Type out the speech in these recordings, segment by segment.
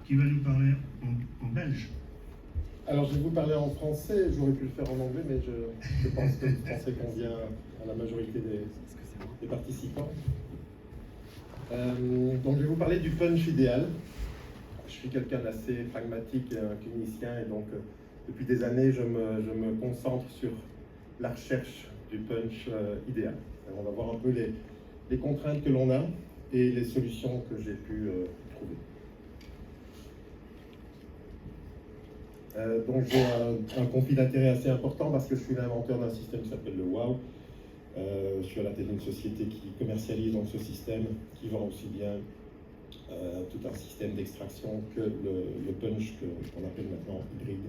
qui va nous parler en belge. Alors, je vais vous parler en français. J'aurais pu le faire en anglais, mais je pense que le français convient à la majorité des participants. Donc, je vais vous parler du punch idéal. Je suis quelqu'un d'assez pragmatique et un clinicien, et donc depuis des années, je me concentre sur la recherche du punch idéal. Alors, on va voir un peu les contraintes que l'on a et les solutions que j'ai pu trouver. Donc j'ai un conflit d'intérêt assez important parce que je suis l'inventeur d'un système qui s'appelle le WOW. Je suis à la tête d'une société qui commercialise donc ce système, qui vend aussi bien tout un système d'extraction que le punch qu'on appelle maintenant hybride,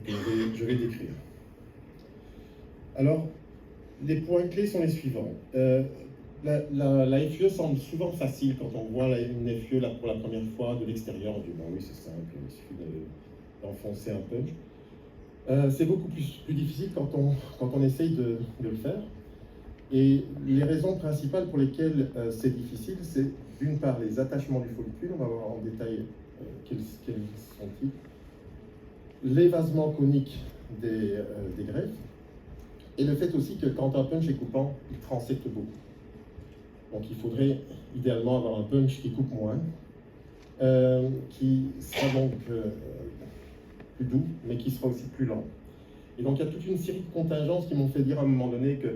et que je vais décrire. Alors, les points clés sont les suivants. La FUE semble souvent facile quand on voit une FUE là pour la première fois de l'extérieur. On dit bon oui, c'est simple, il suffit d'enfoncer un punch. C'est beaucoup plus difficile quand on essaye de le faire. Et les raisons principales pour lesquelles c'est difficile, c'est d'une part les attachements du follicule, on va voir en détail quels sont-ils, l'évasement conique des greffes, et le fait aussi que quand un punch est coupant, il transecte beaucoup. Donc il faudrait idéalement avoir un punch qui coupe moins, qui sera donc plus doux, mais qui sera aussi plus lent. Et donc il y a toute une série de contingences qui m'ont fait dire à un moment donné que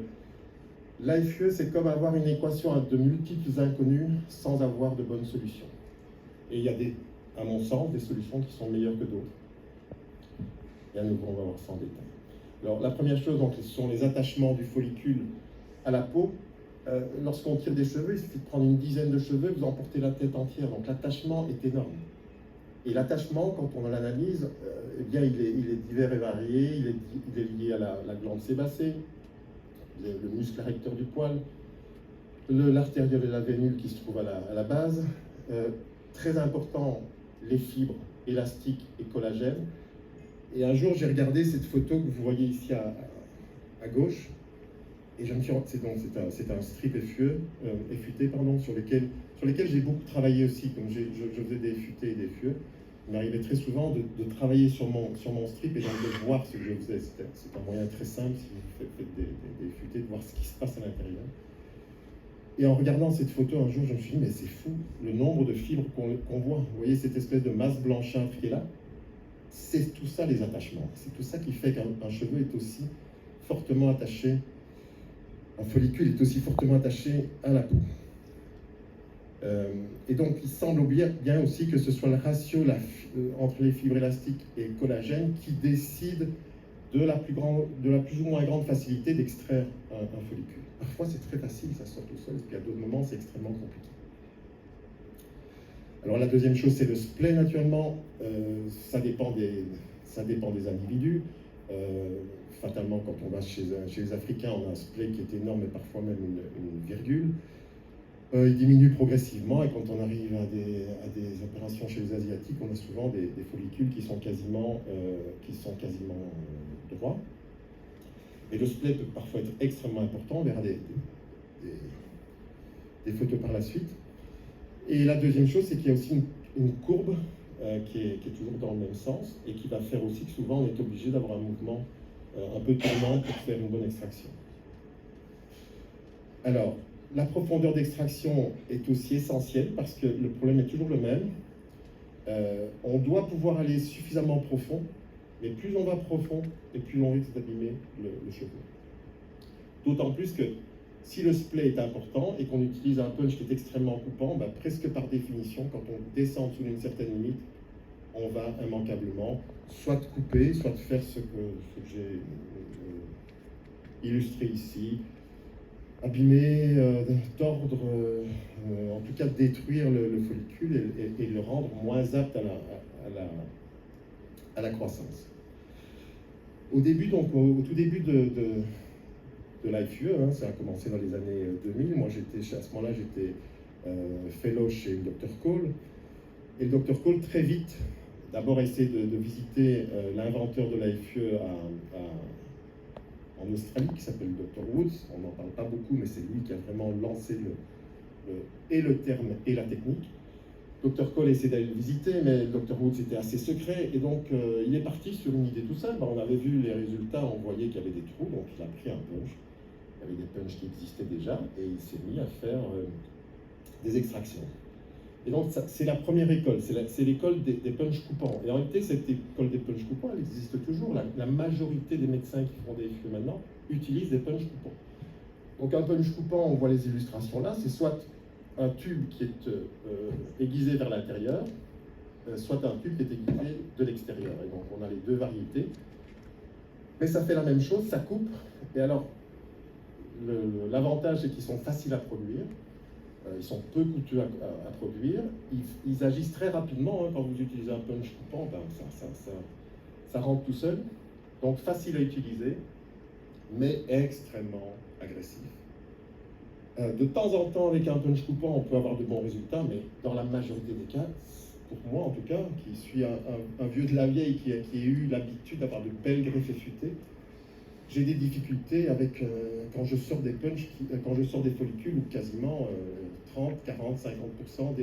l'AFUE, c'est comme avoir une équation de multiples inconnus sans avoir de bonnes solutions. Et il y a à mon sens, des solutions qui sont meilleures que d'autres. Et à nouveau, on va voir ça en détail. Alors la première chose, donc, ce sont les attachements du follicule à la peau. Lorsqu'on tire des cheveux, il suffit de prendre une dizaine de cheveux, vous en portez la tête entière. Donc l'attachement est énorme. Et l'attachement, quand on l'analyse, eh bien, il est divers et varié. Il est lié à la glande sébacée, le muscle recteur du poil, l'artériole et la vénule qui se trouvent à la base. Très important, les fibres élastiques et collagènes. Et un jour, j'ai regardé cette photo que vous voyez ici à gauche. Et je me suis rendu, c'est un strip FUT, sur lequel j'ai beaucoup travaillé aussi, comme je faisais des FUT et des FUE. Il m'arrivait très souvent de travailler sur mon strip et donc de voir ce que je faisais. C'est un moyen très simple, si vous faites des FUT, de voir ce qui se passe à l'intérieur. Et en regardant cette photo un jour, je me suis dit, mais c'est fou, le nombre de fibres qu'on voit. Vous voyez cette espèce de masse blanchâtre qui est là? C'est tout ça les attachements. C'est tout ça qui fait qu'un cheveu est aussi fortement attaché. Un follicule est aussi fortement attaché à la peau. Et donc, il semble bien aussi que ce soit le ratio entre les fibres élastiques et le collagène qui décide de la plus ou moins grande facilité d'extraire un follicule. Parfois, c'est très facile, ça sort tout seul, et puis à d'autres moments, c'est extrêmement compliqué. Alors, la deuxième chose, c'est le splay, naturellement. Ça dépend des individus. Fatalement, quand on va chez les Africains, on a un splay qui est énorme et parfois même une virgule. Il diminue progressivement et quand on arrive à des opérations chez les Asiatiques, on a souvent des follicules qui sont quasiment droits. Et le splay peut parfois être extrêmement important, on verra des photos par la suite. Et la deuxième chose, c'est qu'il y a aussi une courbe qui est toujours dans le même sens et qui va faire aussi que souvent on est obligé d'avoir un mouvement un peu tournant pour faire une bonne extraction. Alors, la profondeur d'extraction est aussi essentielle parce que le problème est toujours le même. On doit pouvoir aller suffisamment profond, mais plus on va profond et plus on risque d'abîmer le cheveu. D'autant plus que si le splay est important et qu'on utilise un punch qui est extrêmement coupant, presque par définition, quand on descend sous une certaine limite, on va immanquablement soit couper, soit faire ce que j'ai illustré ici, abîmer, tordre, en tout cas détruire le follicule et le rendre moins apte à la croissance. Au tout début de l'IFUE, ça a commencé dans les années 2000, moi à ce moment-là j'étais fellow chez le Dr Cole, et le Dr Cole très vite d'abord essayé de visiter l'inventeur de l'IFUE en Australie, qui s'appelle Dr Woods. On n'en parle pas beaucoup, mais c'est lui qui a vraiment lancé le terme et la technique. Dr Cole essaie d'aller le visiter, mais le Dr Woods était assez secret, et donc il est parti sur une idée tout seul. On avait vu les résultats, on voyait qu'il y avait des trous, donc il a pris un punch. Il y avait des punchs qui existaient déjà, et il s'est mis à faire des extractions. Et donc c'est la première école, c'est l'école des punch coupants. Et en réalité, cette école des punch coupants, elle existe toujours. La majorité des médecins qui font des FUE maintenant utilisent des punch coupants. Donc un punch coupant, on voit les illustrations là, c'est soit un tube qui est aiguisé vers l'intérieur, soit un tube qui est aiguisé de l'extérieur. Et donc on a les deux variétés. Mais ça fait la même chose, ça coupe. Et alors, l'avantage, c'est qu'ils sont faciles à produire. Ils sont peu coûteux à produire. Ils agissent très rapidement. Hein. Quand vous utilisez un punch coupant, ben, ça rentre tout seul. Donc facile à utiliser, mais extrêmement agressif. De temps en temps, avec un punch coupant, on peut avoir de bons résultats, mais dans la majorité des cas, pour moi en tout cas, qui suis un vieux de la vieille, qui a eu l'habitude d'avoir de belles greffes effutées, j'ai des difficultés avec quand je sors des punchs, quand je sors des follicules où quasiment 30, 40, 50%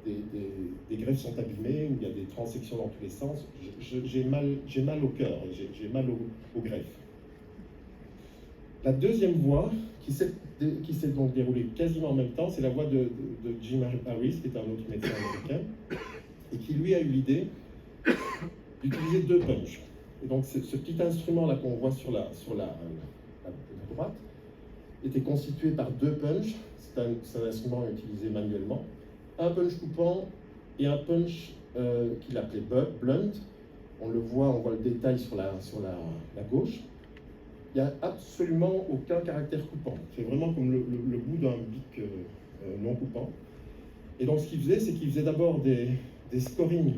des greffes sont abîmées, où il y a des transections dans tous les sens. J'ai mal au cœur, j'ai mal aux greffes. La deuxième voie, qui s'est donc déroulée quasiment en même temps, c'est la voie de Jim Harris, qui est un autre médecin américain, et qui lui a eu l'idée d'utiliser deux punchs. Et donc ce petit instrument là qu'on voit sur la droite était constitué par deux punchs. C'est un instrument utilisé manuellement. Un punch coupant et un punch qu'il appelait blunt. On voit le détail sur la gauche. Il n'y a absolument aucun caractère coupant. C'est vraiment comme le bout d'un bic non coupant. Et donc ce qu'il faisait, c'est qu'il faisait d'abord des scorings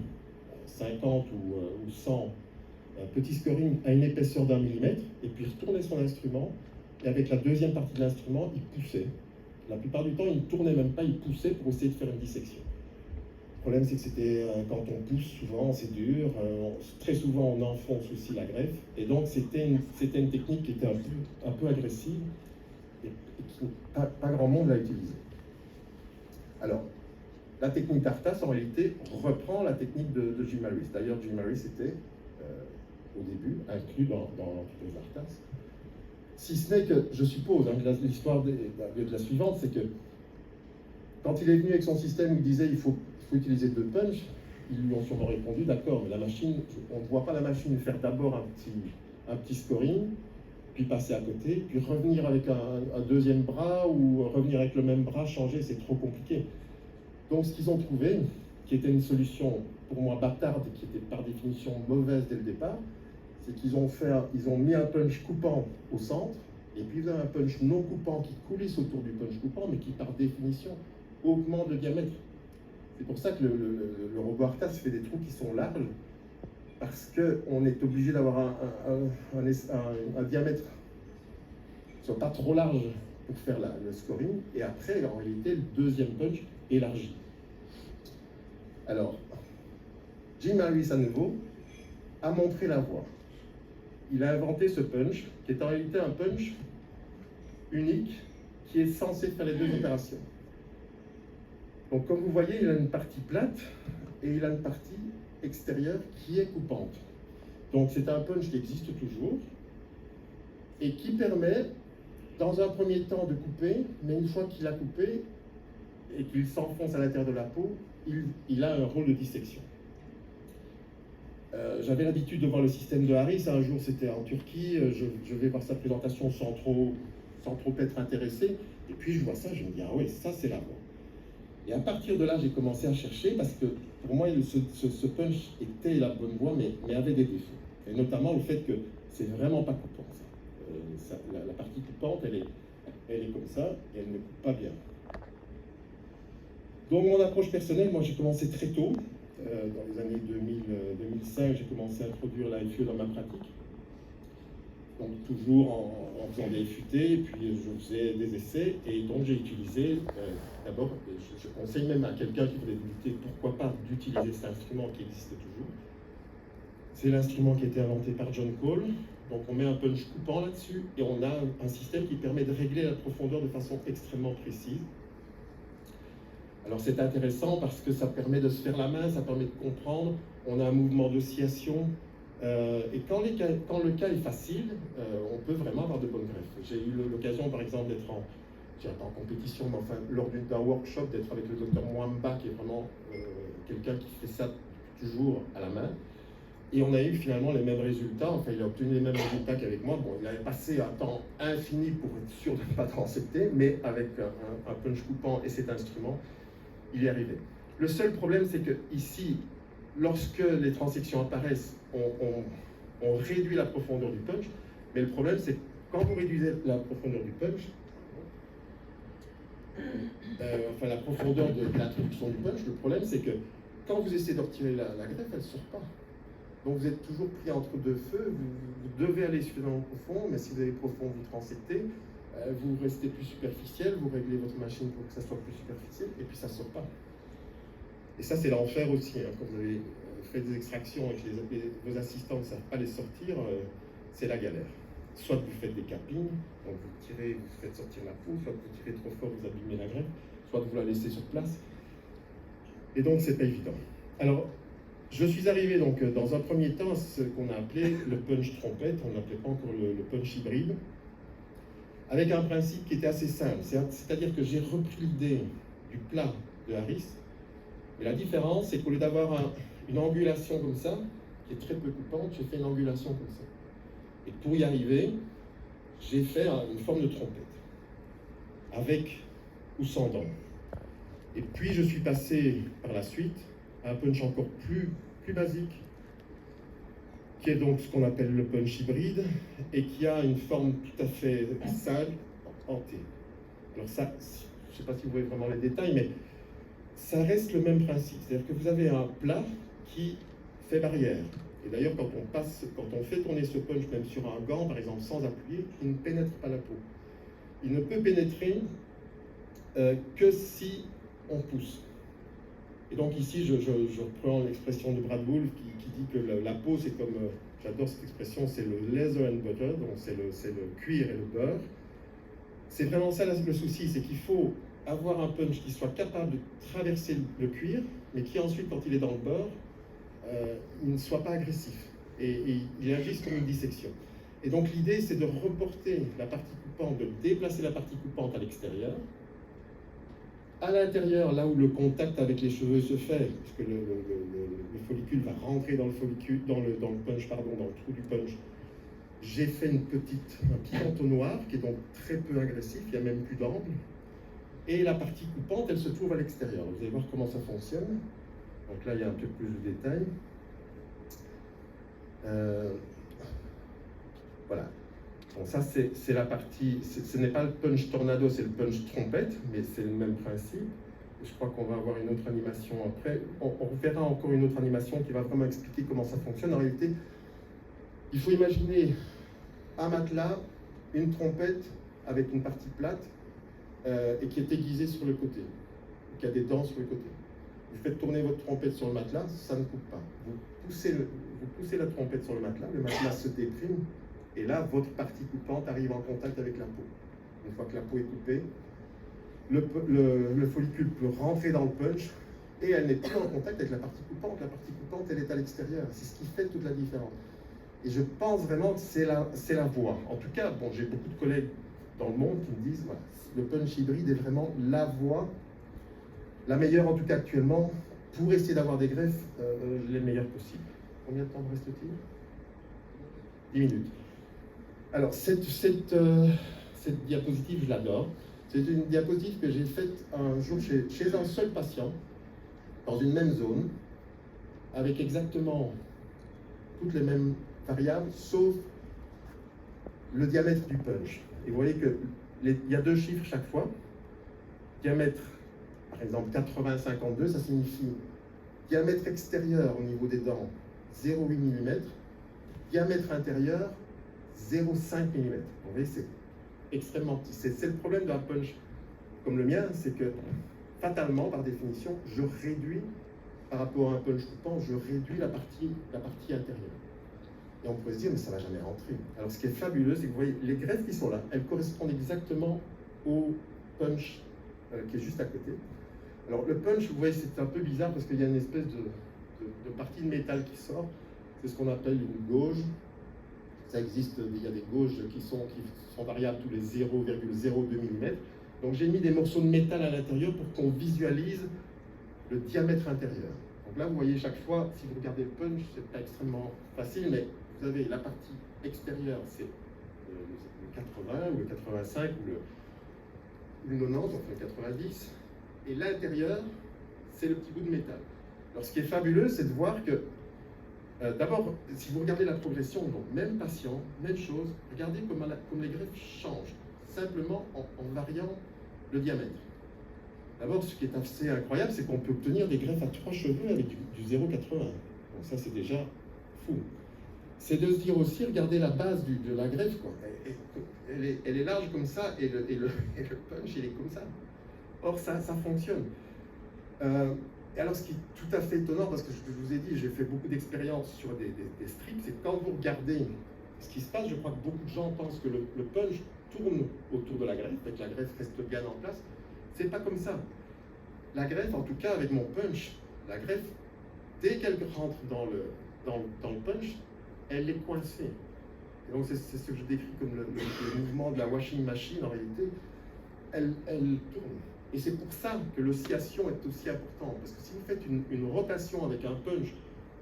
50 ou 100 petits scorings à une épaisseur d'1 millimètre, et puis retournait son instrument, et avec la deuxième partie de l'instrument, il poussait. La plupart du temps, il ne tournait même pas, il poussait pour essayer de faire une dissection. Le problème, c'est que c'était quand on pousse, souvent, c'est dur. Très souvent, on enfonce aussi la greffe. Et donc, c'était une technique qui était un peu agressive et qui pas grand monde l'a utilisée. Alors, la technique d'Artas, en réalité, reprend la technique de Jim Harris. D'ailleurs, Jim Harris était, au début, inclus dans l'entreprise d'Artas. Si ce n'est que, je suppose, hein, l'histoire de la suivante, c'est que quand il est venu avec son système où il disait il faut utiliser deux punchs, ils lui ont sûrement répondu d'accord, mais la machine, on ne voit pas la machine faire d'abord un petit scoring, puis passer à côté, puis revenir avec un deuxième bras ou revenir avec le même bras, changer, c'est trop compliqué. Donc ce qu'ils ont trouvé, qui était une solution pour moi bâtarde et qui était par définition mauvaise dès le départ, c'est qu'ils ont mis un punch coupant au centre, et puis ils ont un punch non coupant qui coulisse autour du punch coupant, mais qui par définition augmente le diamètre. C'est pour ça que le robot Artas fait des trous qui sont larges, parce qu'on est obligé d'avoir un diamètre qui ne soit pas trop large pour faire le scoring, et après, en réalité, le deuxième punch élargi. Alors, Jim Harris, à nouveau, a montré la voie. Il a inventé ce punch, qui est en réalité un punch unique, qui est censé faire les deux opérations. Donc, comme vous voyez, il a une partie plate, et il a une partie extérieure qui est coupante. Donc, c'est un punch qui existe toujours, et qui permet, dans un premier temps, de couper, mais une fois qu'il a coupé, et qu'il s'enfonce à l'intérieur de la peau, il a un rôle de dissection. J'avais l'habitude de voir le système de Harris. Un jour, c'était en Turquie. Je vais voir sa présentation sans trop être intéressé. Et puis, je vois ça, je me dis, ah oui, ça, c'est la voie. Et à partir de là, j'ai commencé à chercher parce que, pour moi, ce punch était la bonne voie, mais avait des défauts. Et notamment le fait que c'est vraiment pas coupant. La partie coupante, elle est comme ça, et elle ne coupe pas bien. Donc, mon approche personnelle, moi, j'ai commencé très tôt. Dans les années 2005, j'ai commencé à introduire la FUE dans ma pratique. Donc toujours en faisant des FUT, et puis je faisais des essais, et donc j'ai utilisé, d'abord, je conseille même à quelqu'un qui voulait débuter, pourquoi pas, d'utiliser cet instrument qui existe toujours. C'est l'instrument qui a été inventé par John Cole. Donc on met un punch coupant là-dessus, et on a un système qui permet de régler la profondeur de façon extrêmement précise. Alors c'est intéressant parce que ça permet de se faire la main, ça permet de comprendre, on a un mouvement d'oscillation, et quand le cas est facile, on peut vraiment avoir de bonnes greffes. J'ai eu l'occasion par exemple d'être je dirais pas en compétition, mais enfin lors d'un workshop, d'être avec le docteur Mwamba, qui est vraiment quelqu'un qui fait ça toujours à la main. Et on a eu finalement les mêmes résultats, enfin il a obtenu les mêmes résultats qu'avec moi. Bon, il avait passé un temps infini pour être sûr de ne pas transecter, mais avec un punch coupant et cet instrument, il y est arrivé. Le seul problème, c'est que ici, lorsque les transections apparaissent, on réduit la profondeur du punch, mais le problème, c'est que quand vous réduisez la profondeur du punch, enfin la profondeur de l'introduction du punch, le problème, c'est que quand vous essayez de retirer la greffe, elle ne sort pas. Donc vous êtes toujours pris entre deux feux, vous devez aller suffisamment profond, mais si vous allez profond, vous transectez, vous restez plus superficiel, vous réglez votre machine pour que ça soit plus superficiel, et puis ça ne sort pas. Et ça, c'est l'enfer aussi, hein. Quand vous avez fait des extractions et que vos assistants ne savent pas les sortir, c'est la galère. Soit vous faites des cappings, donc vous tirez, vous faites sortir la peau, soit vous tirez trop fort, vous abîmez la greffe, soit vous la laissez sur place. Et donc, c'est pas évident. Alors, je suis arrivé donc dans un premier temps à ce qu'on a appelé le punch trompette, on n'appelait pas encore le punch hybride, avec un principe qui était assez simple, c'est-à-dire que j'ai repris l'idée du plat de Harris, mais la différence c'est qu'au lieu d'avoir une angulation comme ça, qui est très peu coupante, j'ai fait une angulation comme ça. Et pour y arriver, j'ai fait une forme de trompette, avec ou sans dents. Et puis je suis passé par la suite à un punch encore plus basique, qui est donc ce qu'on appelle le punch hybride, et qui a une forme tout à fait simple en T. Alors ça, je ne sais pas si vous voyez vraiment les détails, mais ça reste le même principe. C'est-à-dire que vous avez un plat qui fait barrière. Et d'ailleurs, quand on fait tourner ce punch, même sur un gant, par exemple, sans appuyer, il ne pénètre pas la peau. Il ne peut pénétrer que si on pousse. Et donc ici, je reprends l'expression de Brad Wolf qui dit que la peau, c'est comme, j'adore cette expression, c'est le leather and butter, donc c'est le cuir et le beurre. C'est vraiment ça le souci, c'est qu'il faut avoir un punch qui soit capable de traverser le cuir, mais qui ensuite, quand il est dans le beurre, il ne soit pas agressif. Et il agisse comme une dissection. Et donc l'idée, c'est de reporter la partie coupante, de déplacer la partie coupante à l'extérieur. À l'intérieur, là où le contact avec les cheveux se fait, puisque le follicule va rentrer dans le follicule, dans le punch, pardon, dans le trou du punch, j'ai fait un petit entonnoir qui est donc très peu agressif, il n'y a même plus d'angle. Et la partie coupante, elle se trouve à l'extérieur. Vous allez voir comment ça fonctionne. Donc là, il y a un peu plus de détails. Voilà. Donc ça, c'est la partie, ce n'est pas le punch tornado, c'est le punch trompette, mais c'est le même principe. Je crois qu'on va avoir une autre animation après. On verra encore une autre animation qui va vraiment expliquer comment ça fonctionne. En réalité, il faut imaginer un matelas, une trompette avec une partie plate et qui est aiguisée sur le côté, qui a des dents sur le côté. Vous faites tourner votre trompette sur le matelas, ça ne coupe pas. Vous poussez la trompette sur le matelas se déprime, et là, votre partie coupante arrive en contact avec la peau. Une fois que la peau est coupée, le follicule peut rentrer dans le punch, et elle n'est plus en contact avec la partie coupante. La partie coupante, elle est à l'extérieur. C'est ce qui fait toute la différence. Et je pense vraiment que c'est la voie. En tout cas, bon, j'ai beaucoup de collègues dans le monde qui me disent, voilà, le punch hybride est vraiment la voie, la meilleure en tout cas actuellement, pour essayer d'avoir des greffes les meilleures possibles. Combien de temps me reste-t-il? 10 minutes. Alors, cette diapositive, je l'adore. C'est une diapositive que j'ai faite un jour chez un seul patient, dans une même zone, avec exactement toutes les mêmes variables, sauf le diamètre du punch. Et vous voyez qu'il y a deux chiffres chaque fois. Diamètre, par exemple, 80-52, ça signifie diamètre extérieur au niveau des dents, 0,8 mm, diamètre intérieur, 0,5 mm. Vous voyez, c'est extrêmement petit. C'est le problème d'un punch comme le mien, c'est que fatalement, par définition, je réduis, par rapport à un punch coupant, je réduis la partie intérieure. Et on pourrait se dire, mais ça ne va jamais rentrer. Alors ce qui est fabuleux, c'est que vous voyez, les greffes qui sont là, elles correspondent exactement au punch qui est juste à côté. Alors le punch, vous voyez, c'est un peu bizarre parce qu'il y a une espèce de partie de métal qui sort. C'est ce qu'on appelle une gauge. Ça existe, il y a des gauges qui sont variables tous les 0,02 mm. Donc j'ai mis des morceaux de métal à l'intérieur pour qu'on visualise le diamètre intérieur. Donc là, vous voyez, chaque fois, si vous regardez le punch, c'est pas extrêmement facile, mais vous avez la partie extérieure, c'est le 80 ou le 85 ou le 90, enfin le 90. Et l'intérieur, c'est le petit bout de métal. Alors ce qui est fabuleux, c'est de voir que, d'abord, si vous regardez la progression, donc même patient, même chose, regardez comme les greffes changent, simplement en variant le diamètre. D'abord, ce qui est assez incroyable, c'est qu'on peut obtenir des greffes à 3 cheveux avec du 0,80. Donc ça, c'est déjà fou. C'est de se dire aussi, regardez la base de la greffe, quoi. Elle est large comme ça, et le punch, il est comme ça. Or, ça fonctionne. Et alors, ce qui est tout à fait étonnant, parce que je vous ai dit, j'ai fait beaucoup d'expériences sur des strips, c'est quand vous regardez ce qui se passe, je crois que beaucoup de gens pensent que le punch tourne autour de la greffe, et que la greffe reste bien en place. C'est pas comme ça. La greffe, en tout cas avec mon punch, la greffe, dès qu'elle rentre dans le punch, elle est coincée. Et donc c'est ce que je décris comme le mouvement de la washing machine, en réalité, elle tourne. Et c'est pour ça que l'oscillation est aussi importante, parce que si vous faites une rotation avec un punch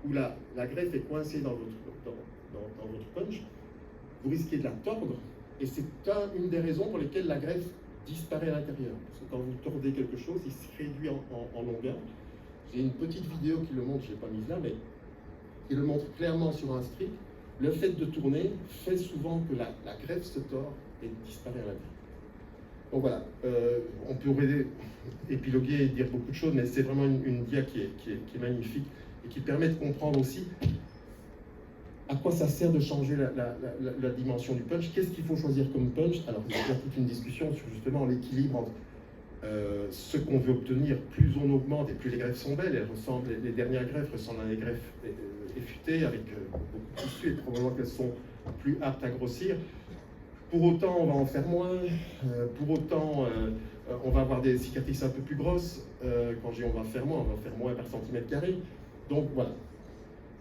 où la greffe est coincée dans votre punch, vous risquez de la tordre, et c'est une des raisons pour lesquelles la greffe disparaît à l'intérieur. Parce que quand vous tordez quelque chose, il se réduit en longueur. J'ai une petite vidéo qui le montre, je ne l'ai pas mise là, mais qui le montre clairement sur un strip. Le fait de tourner fait souvent que la greffe se tord et disparaît à l'intérieur. Donc voilà, on pourrait épiloguer et dire beaucoup de choses, mais c'est vraiment une dia qui est magnifique et qui permet de comprendre aussi à quoi ça sert de changer la dimension du punch. Qu'est-ce qu'il faut choisir comme punch? Alors, il y a toute une discussion sur justement l'équilibre entre ce qu'on veut obtenir. Plus on augmente et plus les greffes sont belles. Les dernières greffes ressemblent à des greffes effutées avec beaucoup de tissu, et probablement qu'elles sont plus aptes à grossir. Pour autant, on va en faire moins. Pour autant, on va avoir des cicatrices un peu plus grosses. Quand je dis on va faire moins par centimètre carré. Donc voilà.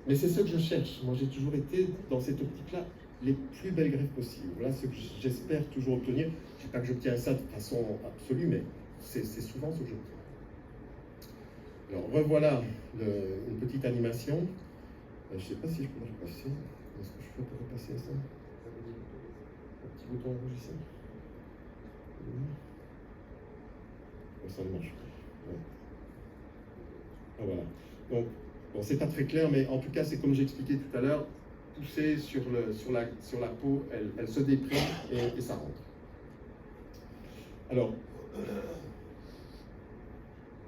Mais c'est ce que je cherche. Moi, j'ai toujours été dans cette optique-là, les plus belles greffes possibles. Voilà ce que j'espère toujours obtenir. Je ne dis pas que j'obtiens ça de façon absolue, mais c'est souvent ce que j'obtiens. Alors, revoilà une petite animation. Je ne sais pas si je peux le repasser. Est-ce que je peux repasser ça? Un petit bouton rouge ici. Ça ne marche pas. Ouais. Ah, voilà. Donc, bon, c'est pas très clair, mais en tout cas, c'est comme j'ai expliqué tout à l'heure, poussée sur la peau, elle se déprime et ça rentre. Alors,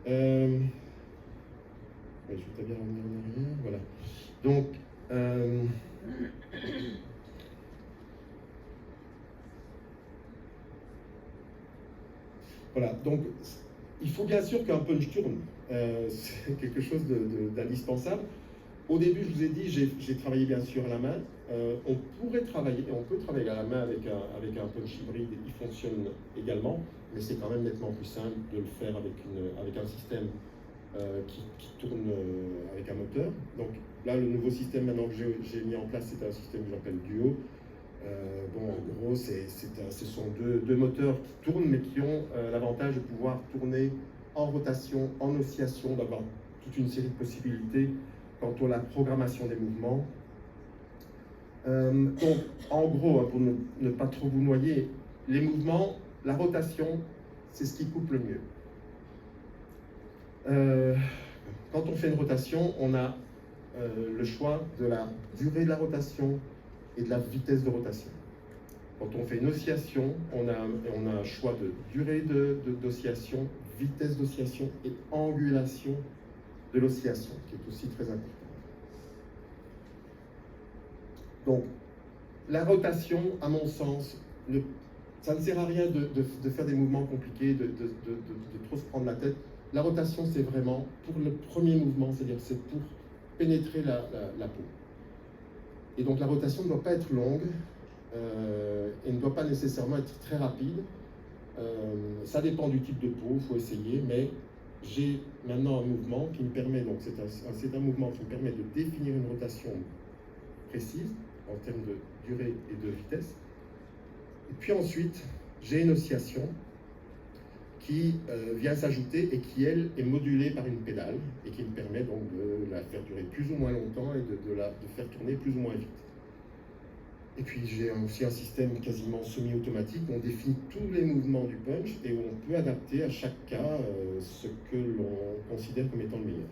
je vais bien revenir en arrière, voilà. Donc, voilà, donc il faut bien sûr qu'un punch tourne. C'est quelque chose d'indispensable. Au début, je vous ai dit, j'ai travaillé bien sûr à la main. On peut travailler à la main avec un punch hybride, il fonctionne également, mais c'est quand même nettement plus simple de le faire avec un système qui tourne avec un moteur. Donc là, le nouveau système maintenant que j'ai mis en place, c'est un système que j'appelle Duo. Bon, en gros, ce sont deux moteurs qui tournent, mais qui ont l'avantage de pouvoir tourner en rotation, en oscillation, d'avoir toute une série de possibilités quant à la programmation des mouvements. Donc, en gros, pour ne pas trop vous noyer, les mouvements, la rotation, c'est ce qui coupe le mieux. Quand on fait une rotation, on a le choix de la durée de la rotation et de la vitesse de rotation. Quand on fait une oscillation, on a un choix de durée d'oscillation, vitesse d'oscillation et angulation de l'oscillation, qui est aussi très important. Donc, la rotation, à mon sens, ça ne sert à rien de faire des mouvements compliqués, de trop se prendre la tête. La rotation, c'est vraiment pour le premier mouvement, c'est-à-dire c'est pour pénétrer la peau. Et donc la rotation ne doit pas être longue et ne doit pas nécessairement être très rapide. Ça dépend du type de peau, il faut essayer, mais j'ai maintenant un mouvement qui me permet, donc c'est un mouvement qui me permet de définir une rotation précise en termes de durée et de vitesse. Et puis ensuite, j'ai une oscillation qui vient s'ajouter et qui, elle, est modulée par une pédale et qui me permet donc de la faire durer plus ou moins longtemps et de faire tourner plus ou moins vite. Et puis j'ai aussi un système quasiment semi-automatique où on définit tous les mouvements du punch et où on peut adapter à chaque cas ce que l'on considère comme étant le meilleur.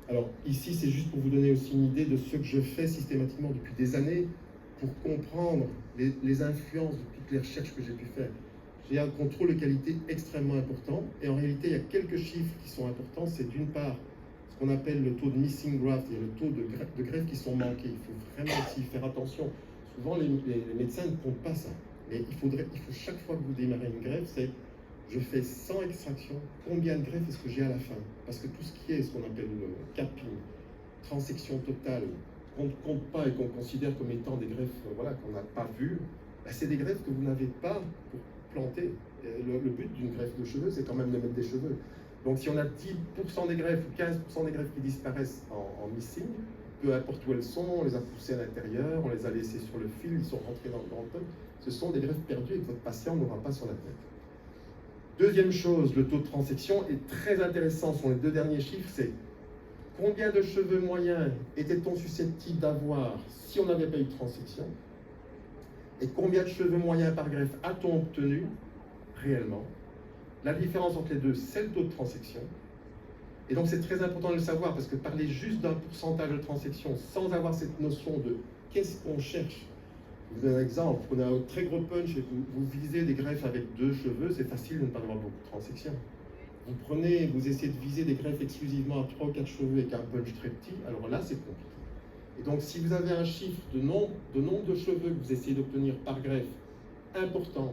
Alors ici, c'est juste pour vous donner aussi une idée de ce que je fais systématiquement depuis des années pour comprendre les influences de toutes les recherches que j'ai pu faire. J'ai un contrôle de qualité extrêmement important et en réalité, il y a quelques chiffres qui sont importants. C'est d'une part ce qu'on appelle le taux de missing graft, c'est-à-dire le taux de greffes qui sont manquées. Il faut vraiment aussi faire attention. Souvent, les médecins ne comptent pas ça. Mais il faut chaque fois que vous démarrez une greffe, c'est je fais 100 extractions, combien de greffes est-ce que j'ai à la fin? Parce que tout ce qui est ce qu'on appelle le capping, transection totale, qu'on ne compte pas et qu'on considère comme étant des greffes voilà, qu'on n'a pas vues, bah, c'est des greffes que vous n'avez pas pour planter. Le but d'une greffe de cheveux, c'est quand même de mettre des cheveux. Donc si on a 10% des greffes ou 15% des greffes qui disparaissent en missing, peu importe où elles sont, on les a poussées à l'intérieur, on les a laissées sur le fil, ils sont rentrés dans le punch, ce sont des greffes perdues et que votre patient n'aura pas sur la tête. Deuxième chose, le taux de transection est très intéressant. Ce sont les deux derniers chiffres, c'est combien de cheveux moyens était-on susceptible d'avoir si on n'avait pas eu de transection et combien de cheveux moyens par greffe a-t-on obtenu réellement. La différence entre les deux, c'est le taux de transection. Et donc c'est très important de le savoir parce que parler juste d'un pourcentage de transection sans avoir cette notion de qu'est-ce qu'on cherche. Je vous donne un exemple, prenez un très gros punch et vous visez des greffes avec 2 cheveux, c'est facile de ne pas avoir beaucoup de transection. Vous essayez de viser des greffes exclusivement à 3 ou 4 cheveux avec un punch très petit, alors là c'est compliqué. Et donc si vous avez un chiffre de nombre de cheveux que vous essayez d'obtenir par greffe important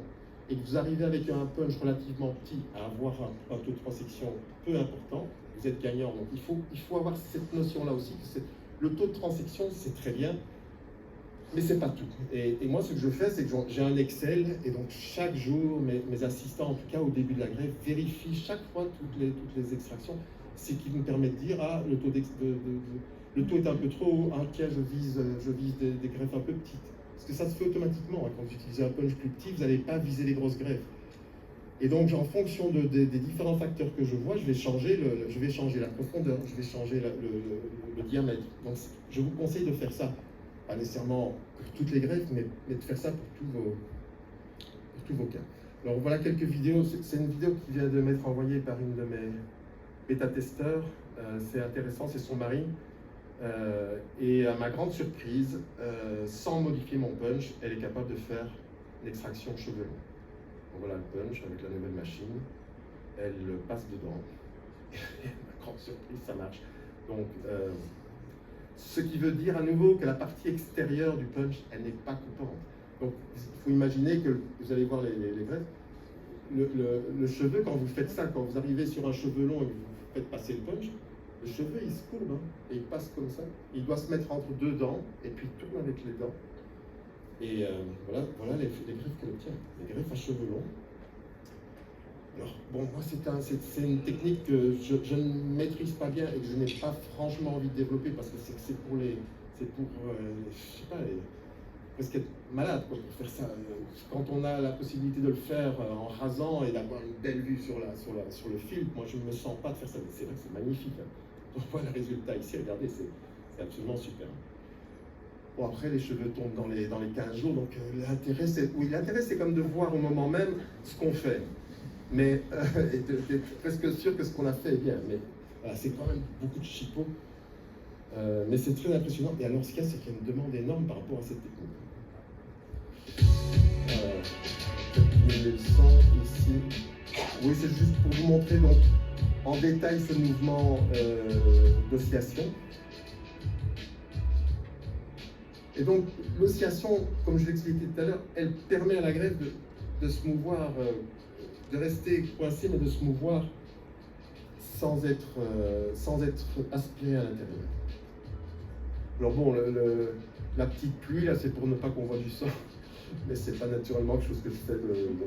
et que vous arrivez avec un punch relativement petit à avoir un taux de transection peu important, vous êtes gagnant. Donc il faut avoir cette notion-là aussi, que le taux de transection c'est très bien, mais c'est pas tout. Et moi, ce que je fais, c'est que j'ai un Excel, et donc chaque jour, mes assistants, en tout cas au début de la greffe, vérifient chaque fois toutes les extractions, ce qui nous permet de dire, ah, le taux est un peu trop haut, ah, tiens, je vise des greffes un peu petites. Parce que ça se fait automatiquement, hein. Quand vous utilisez un punch plus petit, vous n'allez pas viser les grosses greffes. Et donc, en fonction des différents facteurs que je vois, je vais changer la profondeur, je vais changer le diamètre. Donc, je vous conseille de faire ça. Pas nécessairement pour toutes les greffes, mais de faire ça pour tous vos cas. Alors voilà quelques vidéos. C'est une vidéo qui vient de m'être envoyée par une de mes bêta-testeurs. C'est intéressant, c'est son mari. Et à ma grande surprise, sans modifier mon punch, elle est capable de faire l'extraction cheveux longs. Donc voilà le punch avec la nouvelle machine. Elle passe dedans. Et à ma grande surprise, ça marche. Donc, ce qui veut dire à nouveau que la partie extérieure du punch, elle n'est pas coupante. Donc il faut imaginer que, vous allez voir les greffes, le cheveu, quand vous faites ça, quand vous arrivez sur un cheveu long et que vous faites passer le punch, le cheveu il se courbe, hein, et il passe comme ça. Il doit se mettre entre 2 dents et puis il tourne avec les dents. Et voilà les greffes qu'elle obtient, les greffes à cheveux longs. Alors, bon, moi, c'est une technique que je ne maîtrise pas bien et que je n'ai pas franchement envie de développer parce que c'est pour je sais pas, presque être malade quoi, pour faire ça. Quand on a la possibilité de le faire en rasant et d'avoir une belle vue sur le fil, moi, je ne me sens pas de faire ça. C'est vrai que c'est magnifique. Hein. On voit le résultat ici, regardez, c'est absolument super. Bon, après, les cheveux tombent dans les 15 jours, donc l'intérêt, c'est comme de voir au moment même ce qu'on fait. Mais d'être presque sûr que ce qu'on a fait est bien. Mais voilà, c'est quand même beaucoup de chipots. Mais c'est très impressionnant. Et alors, ce qu'il y a, c'est qu'il y a une demande énorme par rapport à cette technique. Les leçons ici. Oui, c'est juste pour vous montrer donc, en détail ce mouvement d'oscillation. Et donc, l'oscillation, comme je l'expliquais tout à l'heure, elle permet à la greffe de se mouvoir. De rester coincé, mais de se mouvoir sans être aspiré à l'intérieur. Alors bon, la petite pluie, là, c'est pour ne pas qu'on voit du sang, mais c'est pas naturellement quelque chose que je fais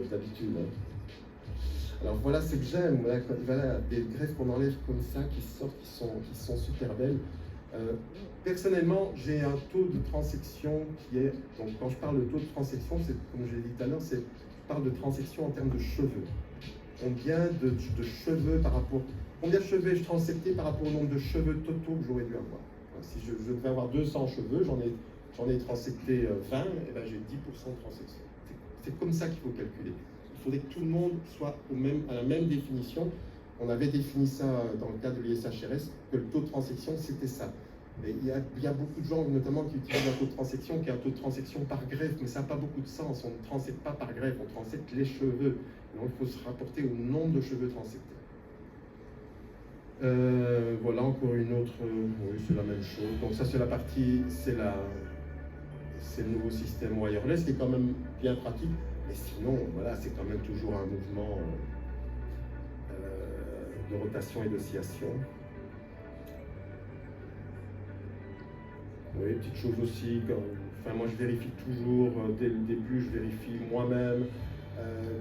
d'habitude. Hein. Alors voilà ce que j'aime, voilà, des greffes qu'on enlève comme ça, qui sortent, qui sont super belles. Personnellement, j'ai un taux de transection qui est, donc quand je parle de taux de transection, c'est comme je l'ai dit tout à l'heure, je parle de transection en termes de cheveux. Combien de cheveux par rapport, combien de cheveux ai-je transecté par rapport au nombre de cheveux totaux que j'aurais dû avoir. Si je devais avoir 200 cheveux, j'en ai transecté 20, et ben j'ai 10% de transection. C'est comme ça qu'il faut calculer. Il faudrait que tout le monde soit à la même définition. On avait défini ça dans le cadre de l'ISHRS, que le taux de transection, c'était ça. Mais il y a beaucoup de gens, notamment, qui utilisent un taux de transection qui est un taux de transection par greffe, mais ça n'a pas beaucoup de sens. On ne transecte pas par greffe, on transecte les cheveux. Donc il faut se rapporter au nombre de cheveux transectés. Voilà encore une autre, oui, c'est la même chose. Donc ça, c'est la partie, c'est le nouveau système wireless qui est quand même bien pratique. Mais sinon, voilà, c'est quand même toujours un mouvement de rotation et d'oscillation. Oui, petite chose aussi, enfin moi je vérifie toujours, dès le début, je vérifie moi-même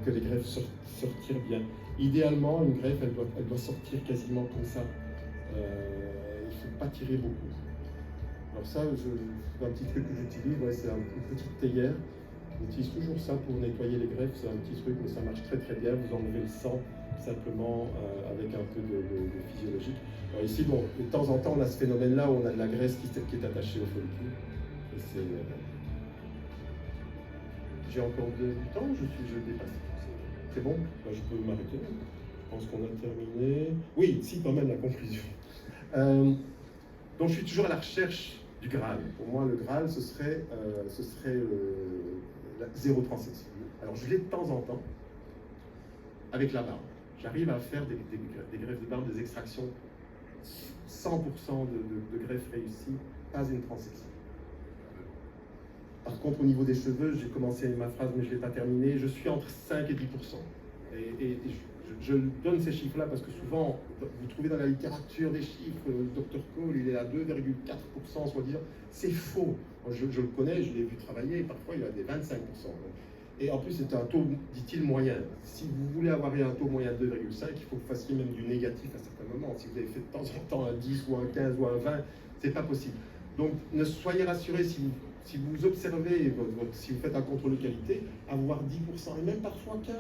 que les greffes sortent bien. Idéalement, une greffe, elle doit sortir quasiment comme ça. Il ne faut pas tirer beaucoup. Alors ça, c'est un petit truc que j'utilise, ouais, c'est une petite théière. J'utilise toujours ça pour nettoyer les greffes, c'est un petit truc, mais ça marche très très bien. Vous enlevez le sang simplement avec un peu de physiologique. Alors ici, bon, de temps en temps, on a ce phénomène-là où on a de la graisse qui est attachée au follicule. J'ai encore du temps, je dépasse. C'est bon? Ben, je peux m'arrêter. Je pense qu'on a terminé. Oui, si, quand même, la conclusion. Donc, je suis toujours à la recherche du Graal. Pour moi, le Graal, ce serait la zéro transection. Alors, je l'ai de temps en temps avec la barbe. J'arrive à faire des greffes de barbe, des extractions, 100% de greffes réussies, pas une transection. Par contre, au niveau des cheveux, j'ai commencé ma phrase, mais je ne l'ai pas terminée, je suis entre 5 et 10%. Et je donne ces chiffres-là parce que souvent, vous trouvez dans la littérature des chiffres, le Dr Cole, il est à 2,4%, soi-disant. C'est faux. Je le connais, je l'ai vu travailler, et parfois il a des 25%. Et en plus, c'est un taux, dit-il, moyen. Si vous voulez avoir un taux moyen de 2,5, il faut que vous fassiez même du négatif à certains moments. Si vous avez fait de temps en temps un 10 ou un 15 ou un 20, c'est pas possible. Donc, ne soyez rassurés si vous observez, si vous faites un contrôle de qualité, avoir 10% et même parfois 15%.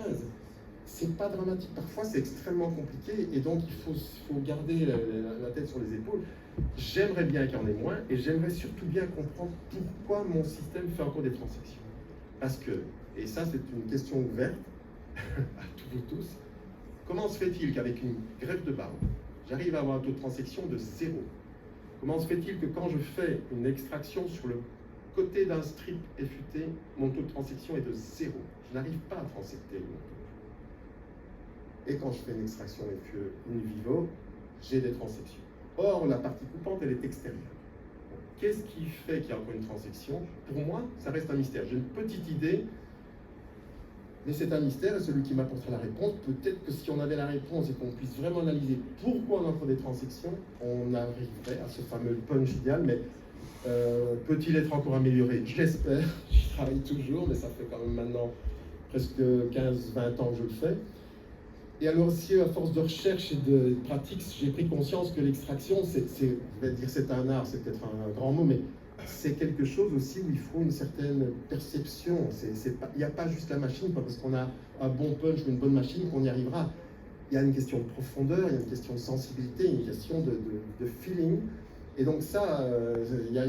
C'est pas dramatique. Parfois, c'est extrêmement compliqué et donc il faut garder la tête sur les épaules. J'aimerais bien qu'il y en ait moins et j'aimerais surtout bien comprendre pourquoi mon système fait encore des transections. Parce que, et ça c'est une question ouverte à tous et tous, comment se fait-il qu'avec une greffe de barbe, j'arrive à avoir un taux de transection de 0? Comment se fait-il que quand je fais une extraction sur le côté d'un strip effûté, mon taux de transection est de 0? Je n'arrive pas à transecter mon taux. Et quand je fais une extraction in vivo, j'ai des transections. Or, la partie coupante, elle est extérieure. Qu'est-ce qui fait qu'il y a encore une transection? Pour moi, ça reste un mystère. J'ai une petite idée, mais c'est un mystère et celui qui m'apportera la réponse, peut-être que si on avait la réponse et qu'on puisse vraiment analyser pourquoi on a encore des transections, on arriverait à ce fameux punch idéal, mais peut-il être encore amélioré? Je l'espère, j'y travaille toujours, mais ça fait quand même maintenant presque 15-20 ans que je le fais. Et alors aussi, à force de recherche et de pratique, j'ai pris conscience que l'extraction, je vais dire c'est un art, c'est peut-être un grand mot, mais c'est quelque chose aussi où il faut une certaine perception. Il n'y a pas juste la machine, pas parce qu'on a un bon punch ou une bonne machine qu'on y arrivera. Il y a une question de profondeur, il y a une question de sensibilité, une question de feeling. Et donc ça, il y a